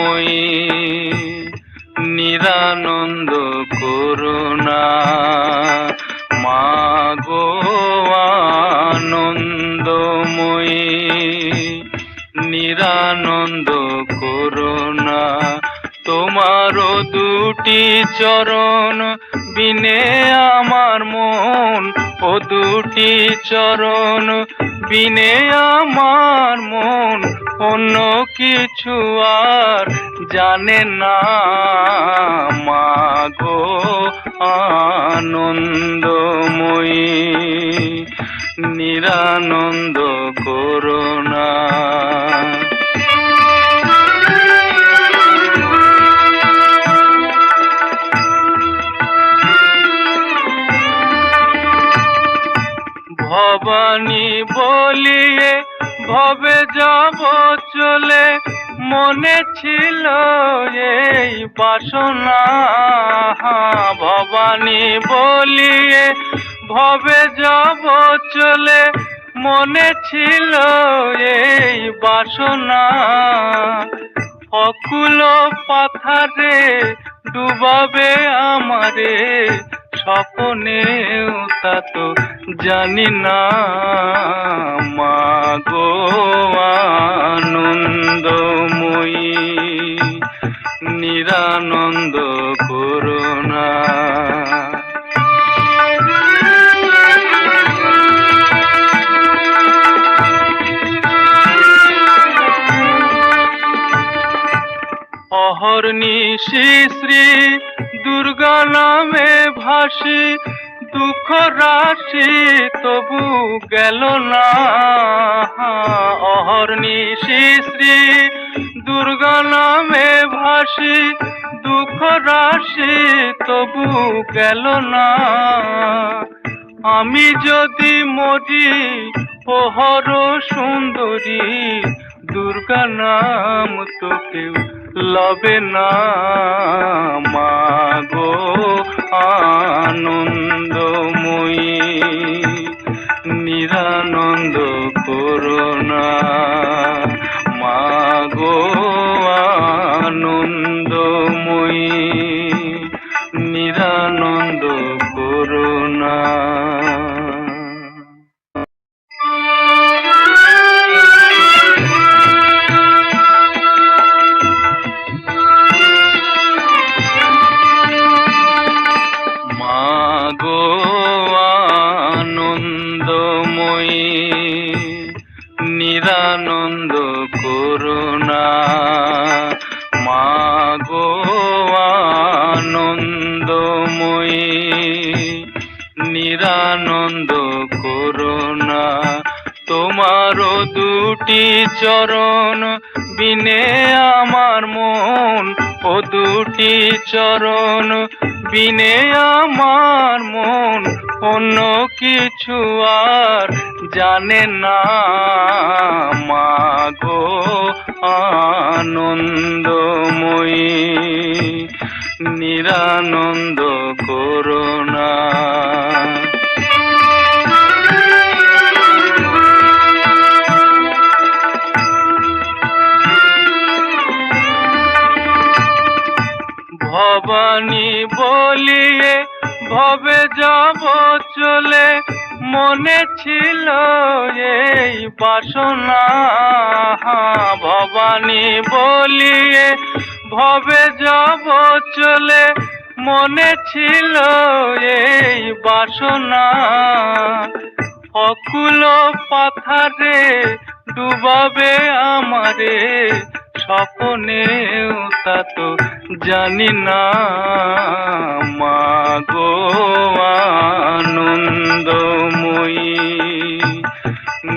আনন্দময়ী নিরানন্দ করুণা মাগো আনন্দময়ী নিরানন্দ করুণা তোমারও দুটি চরণ বিনে আমার মন ও দুটি চরণ বিনে আমার মন অন্য কিছু আর জানে না মাগো আনন্দময়ী নিরানন্দ করুণা ভবানী বলিয়ে ভবে যাব চলে মনে ছিল এই বাসনা ভবানী বলিয়ে ভবে যাব চলে মনে ছিল এই বাসনা অকুল পাথারে ডুবাবে আমারে স্বপ্নেও তা তো জানি না মাগো আনন্দময়ী নিরানন্দ করুণা অহর্নিশি শ্রী দুর্গা নামে ভাসি দুঃখ রাশি তবু গেল না অহর্নিশি শ্রী দুর্গা নামে ভাসি দুঃখ রাশি তবু গেল না আমি যদি মরি ওহর সুন্দরী দুর্গা নাম তো কেউ লবে না মাগো আনন্দময়ী নিরানন্দ করুণা মাগো আনন্দময়ী নিরানন্দ করুণা নিরানন্দ করুণা মাগো আনন্দময়ী নিরানন্দ করুণা তোমারও দুটি চরণ বিনে আমার মন ও দুটি চরণ বিনে আমার মন অন্য কিছু আর জানে না মাগো আনন্দময়ী নিরানন্দ করুণা ভবানী বলিয়ে ভবে যাব চলে মনে ছিল এই বাসনা ভবানী বলিয়ে ভবে যাব চলে মনে ছিল এই বাসনা অকুল পাথারে ডুবাবে আমারে স্বপ্নেও তা তো জানি না মাগো আনন্দময়ী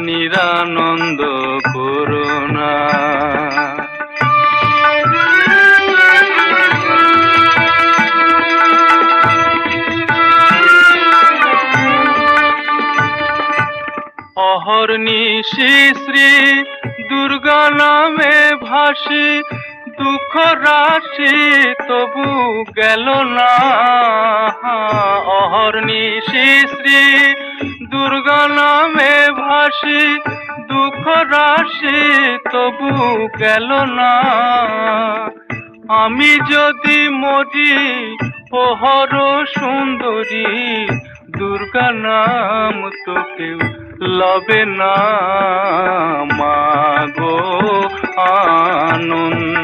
নিরানন্দ করুণা অহর্নিশি শ্রী দুর্গা নামে ভাসি দুঃখ রাশি তবু গেল না অহর্নিশি শ্রী দুর্গা নামে ভাসি দুঃখ রাশি তবু গেল না। আমি যদি মরি ওহর সুন্দরী, দুর্গা নাম তো কেউ লবে না। মাগো আনন্দময়ী।